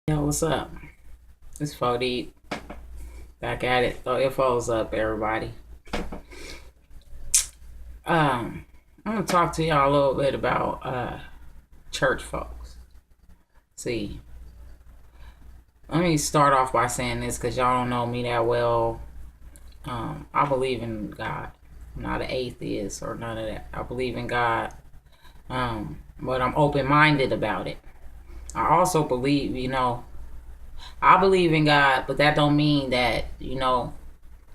Yo, what's up? It's 4 back at it. Throw your phones up, everybody. I'm gonna talk to y'all a little bit about church folks. See, let me start off by saying this because y'all don't know me that well. I believe in God. I'm not an atheist or none of that. I believe in God, but I'm open minded about it. I also believe, I believe in God, but that don't mean that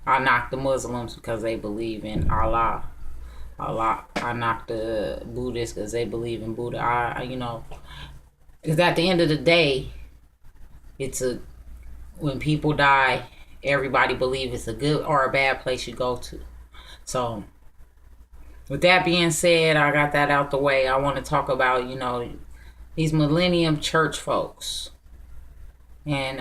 I knock the Muslims because they believe in Allah. Allah. I knock the Buddhists because they believe in Buddha. Because at the end of the day, it's a when people die, everybody believes it's a good or a bad place you go to. So, with that being said, I got that out the way. I want to talk about these Millennium Church folks, and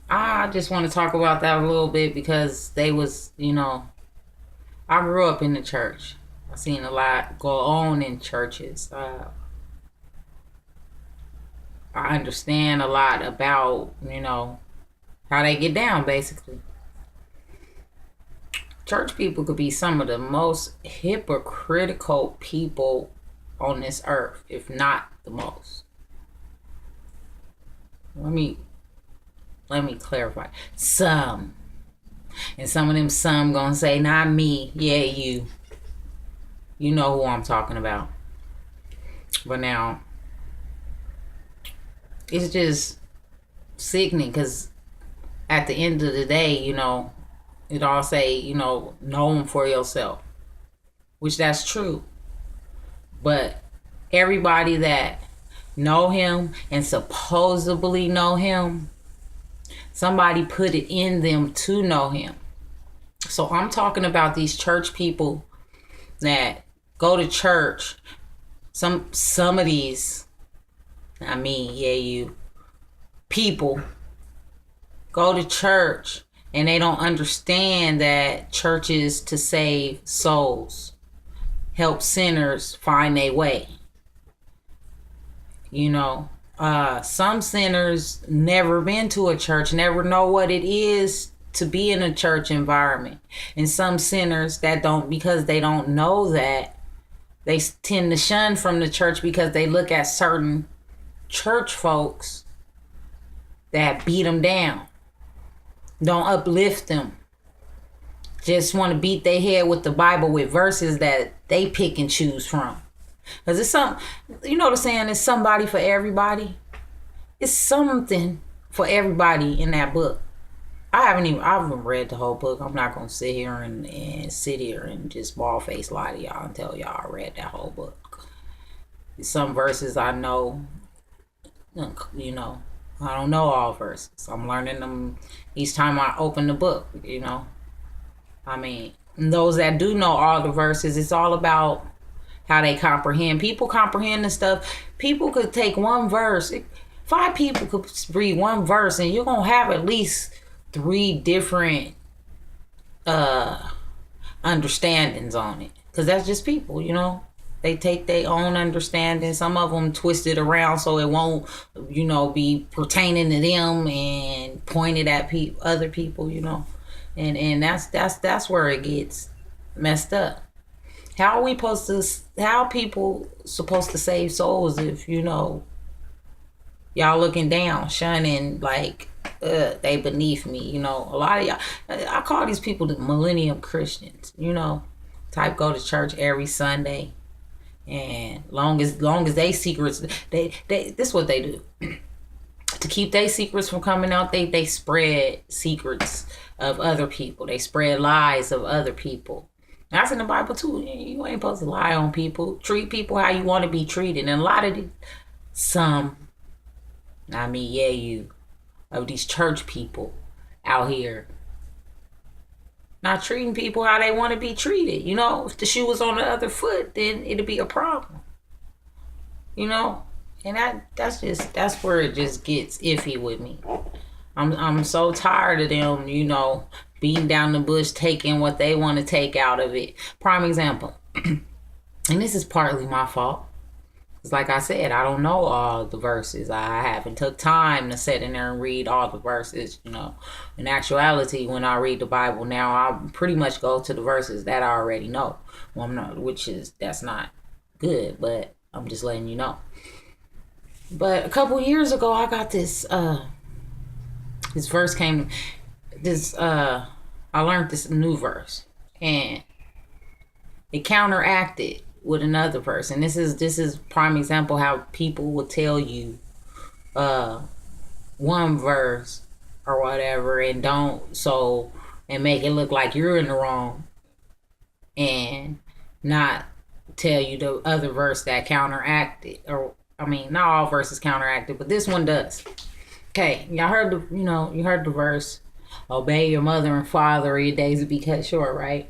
I just want to talk about that a little bit because they was, I grew up in the church. I've seen a lot go on in churches. I understand a lot about, how they get down, basically. Church people could be some of the most hypocritical people on this earth, if not the most. Let me clarify. Some. And some of them some gonna say, not me. Yeah, you. You know who I'm talking about. But now, it's just sickening because at the end of the day, it all say, know him for yourself. Which that's true. But everybody that know him and supposedly know him, somebody put it in them to know him. So I'm talking about these church people that go to church. Some of these, you people go to church and they don't understand that church is to save souls, help sinners find their way. Some sinners never been to a church, never know what it is to be in a church environment. And some sinners that don't, because they don't know that, they tend to shun from the church because they look at certain church folks that beat them down, don't uplift them, just want to beat their head with the Bible with verses that they pick and choose from. Because it's some, the saying, it's somebody for everybody. It's something for everybody in that book. I haven't read the whole book. I'm not going to sit here and just bald face lie to y'all and tell y'all I read that whole book. Some verses I know, I don't know all verses. I'm learning them each time I open the book, those that do know all the verses, it's all about how they comprehend. People comprehend the stuff. People could take one verse. 5 people could read one verse and you're going to have at least 3 different understandings on it. Because that's just people, They take their own understanding. Some of them twist it around so it won't, be pertaining to them and pointed at other people, And that's where it gets messed up. How people supposed to save souls if, y'all looking down, shunning like they beneath me, a lot of y'all, I call these people the Millennium Christians, type go to church every Sunday. And long as they secrets, they this is what they do. To keep their secrets from coming out, they spread secrets of other people. They spread lies of other people. That's in the Bible too. You ain't supposed to lie on people. Treat people how you want to be treated. And a lot of you of these church people out here not treating people how they want to be treated. If the shoe was on the other foot, then it'd be a problem. And that's where it just gets iffy with me. I'm so tired of them, beating down the bush, taking what they want to take out of it. Prime example, and this is partly my fault, It's like I said, I don't know all the verses. I haven't took time to sit in there and read all the verses. In actuality, when I read the Bible now, I pretty much go to the verses that I already know. Well, I'm not, that's not good, but I'm just letting you know. But a couple years ago, I got this verse came, I learned this new verse, and it counteracted with another verse. And this is prime example how people will tell you one verse or whatever and make it look like you're in the wrong, and not tell you the other verse that counteracted. Or not all verses counteracted, but this one does. Okay, y'all heard you heard the verse, obey your mother and father or your days will be cut short, right?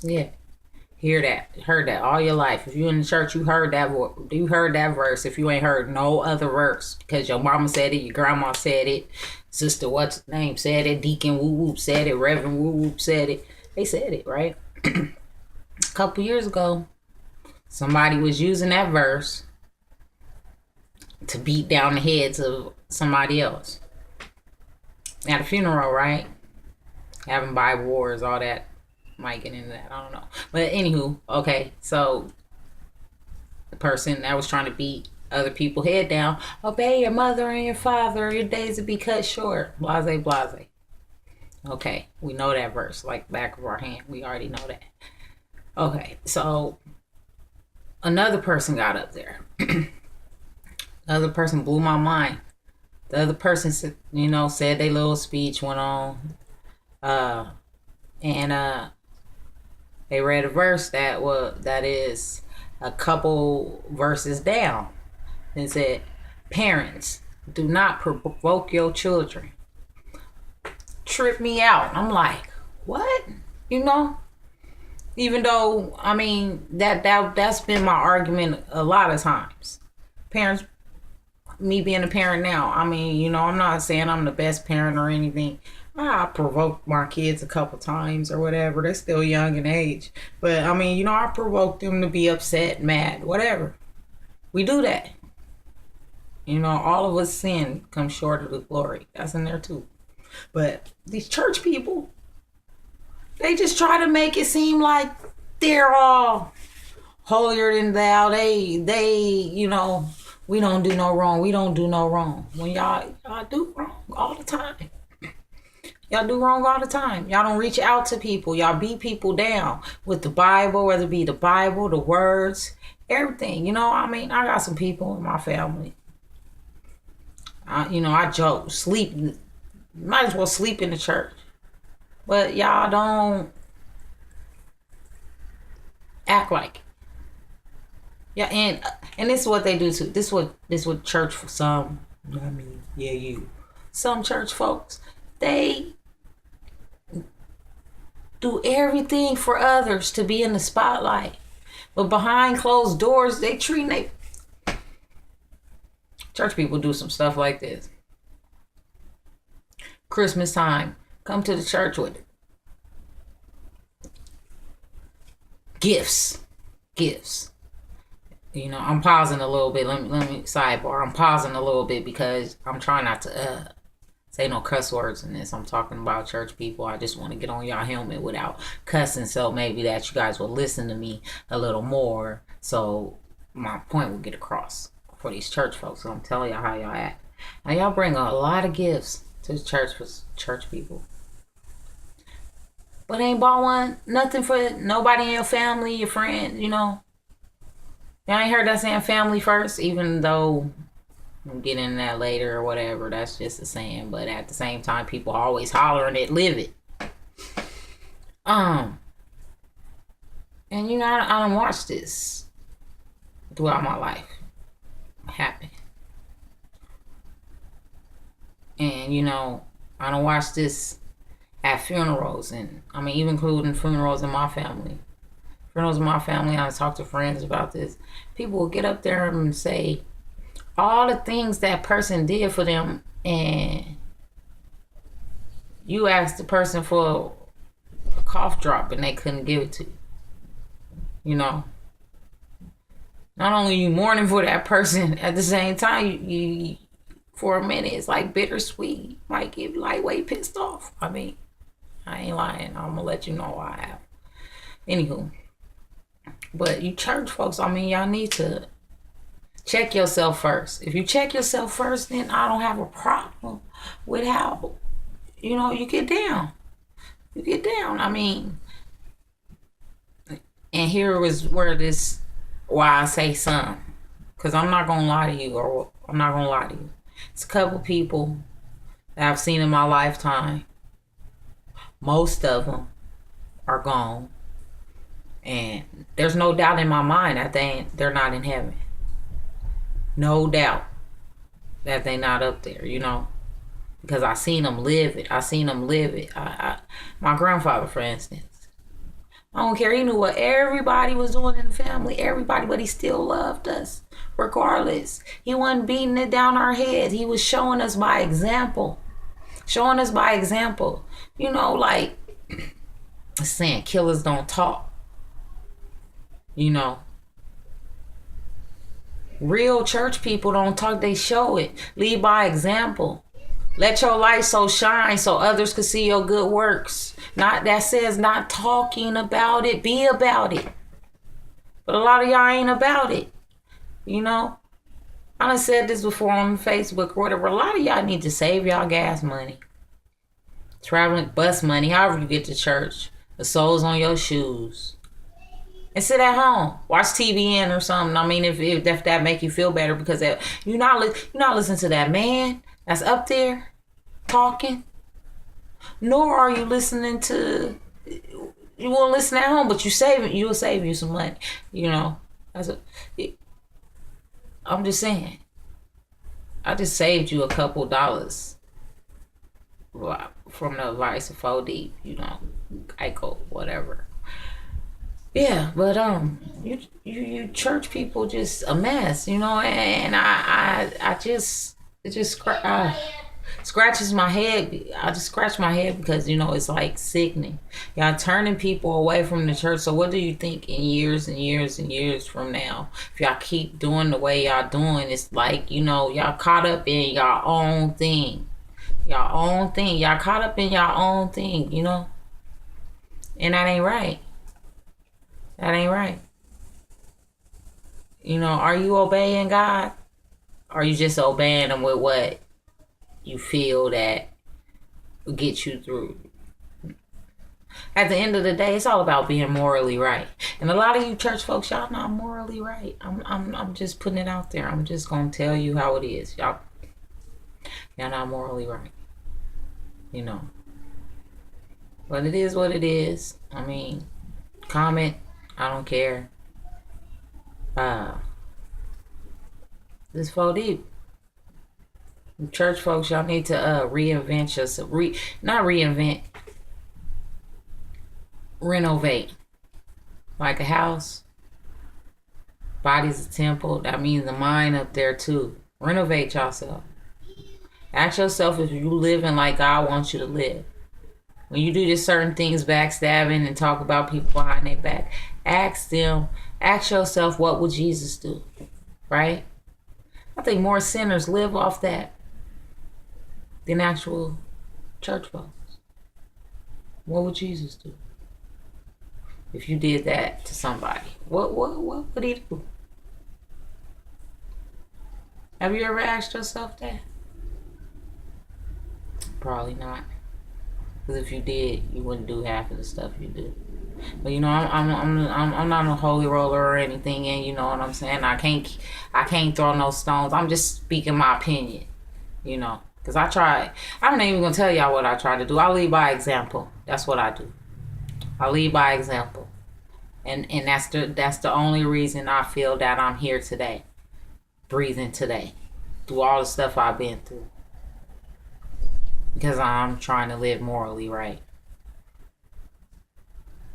Yeah. Heard that all your life. If you in the church, you heard that verse. If you ain't heard no other verse, because your mama said it, your grandma said it, sister what's name said it, deacon woo whoop said it, reverend woo whoop said it. They said it, right? A couple years ago, somebody was using that verse to beat down the heads of somebody else at a funeral, right? Having Bible wars, all that. Might get into that, I don't know. But anywho, okay, so the person that was trying to beat other people head down, obey your mother and your father, your days will be cut short, blase blase. Okay, we know that verse like back of our hand. We already know that. Okay, so another person got up there. The other person blew my mind. The other person said their little speech, went on, and they read a verse that is a couple verses down. It said, parents, do not provoke your children. Trip me out. I'm like, what? Even though, that's been my argument a lot of times. Parents, me being a parent now, I'm not saying I'm the best parent or anything. I provoked my kids a couple times or whatever. They're still young in age. But, I provoked them to be upset, mad, whatever. We do that. All of us sin comes short of the glory. That's in there too. But these church people, they just try to make it seem like they're all holier than thou. They we don't do no wrong. We don't do no wrong. When y'all do wrong all the time. Y'all do wrong all the time. Y'all don't reach out to people. Y'all beat people down with the Bible, whether it be the Bible, the words, everything. I got some people in my family. I joke, might as well sleep in the church. But y'all don't act like it. Yeah, and this is what they do too. This is what church for some. Some church folks, they do everything for others to be in the spotlight, but behind closed doors, they treat church people do some stuff like this. Christmas time, come to the church with it. Gifts. I'm pausing a little bit. Let me sidebar. I'm pausing a little bit because I'm trying not to say no cuss words in this. I'm talking about church people. I just want to get on y'all helmet without cussing, so maybe that you guys will listen to me a little more, so my point will get across for these church folks. So I'm telling y'all how y'all act. Now y'all bring a lot of gifts to the church for church people, but ain't bought nothing for nobody in your family, your friend. Y'all ain't heard that saying family first, even though we'll get into that later or whatever. That's just a saying. But at the same time, people always hollering it, live it. And I don't watch this throughout my life happen. And I don't watch this at funerals, and even including funerals in my family. Funerals in my family, I talk to friends about this. People will get up there and say all the things that person did for them, and you asked the person for a cough drop and they couldn't give it to you. Not only you mourning for that person, at the same time, you for a minute, it's like bittersweet. Might get lightweight pissed off. I mean, I ain't lying. I'm gonna let you know I have. Anywho, but you church folks, I mean, y'all need to check yourself first. If you check yourself first, then I don't have a problem with how, you get down. You get down. I mean, and here is where why I say some. Because I'm not going to lie to you, or I'm not going to lie to you. It's a couple people that I've seen in my lifetime. Most of them are gone. And there's no doubt in my mind that they're not in heaven. No doubt that they're not up there, because I seen them live it. My grandfather, for instance, I don't care. He knew what everybody was doing in the family, everybody, but he still loved us regardless. He wasn't beating it down our heads. He was showing us by example. Like saying killers don't talk. Real church people don't talk, they show it. Lead by example. Let your light so shine so others can see your good works. That says not talking about it, be about it. But a lot of y'all ain't about it. I done said this before on Facebook or whatever. A lot of y'all need to save y'all gas money. Traveling bus money, however you get to church. The soles on your shoes. And sit at home, watch TVN or something. I mean, if that make you feel better, because you're not listening to that man that's up there talking. Nor are you listening to. You won't listen at home, but you'll save you some money. I'm just saying. I just saved you a couple dollars from the advice of 4 Deep. Geico, whatever. Yeah, but you church people just a mess, and it just scratches my head. I just scratch my head because it's like sickening. Y'all turning people away from the church. So what do you think in years and years and years from now, if y'all keep doing the way y'all doing? It's like y'all caught up in y'all own thing, Y'all caught up in y'all own thing, and that ain't right. That ain't right. Are you obeying God? Or are you just obeying him with what you feel that will get you through? At the end of the day, it's all about being morally right. And a lot of you church folks, y'all not morally right. I'm just putting it out there. I'm just gonna tell you how it is. Y'all not morally right. But it is what it is. I mean, comment. I don't care. This 4 Deep. Church folks, y'all need to reinvent yourself. Not reinvent. Renovate. Like a house. Body's a temple. That means the mind up there too. Renovate yourself. Ask yourself if you living like God wants you to live. When you do just certain things, backstabbing and talk about people behind their back, ask yourself, what would Jesus do? Right? I think more sinners live off that than actual church folks. What would Jesus do? If you did that to somebody, what would he do? Have you ever asked yourself that? Probably not. Because if you did, you wouldn't do half of the stuff you do. But I'm not a holy roller or anything, and you know what I'm saying. I can't throw no stones. I'm just speaking my opinion, because I try. I'm not even gonna tell y'all what I try to do. I lead by example. That's what I do. I lead by example, and that's the only reason I feel that I'm here today, breathing today, through all the stuff I've been through. Because I'm trying to live morally right.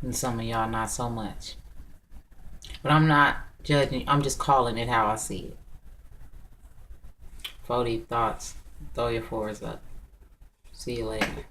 And some of y'all not so much. But I'm not judging. I'm just calling it how I see it. 4 Deep Thoughts. Throw your fours up. See you later.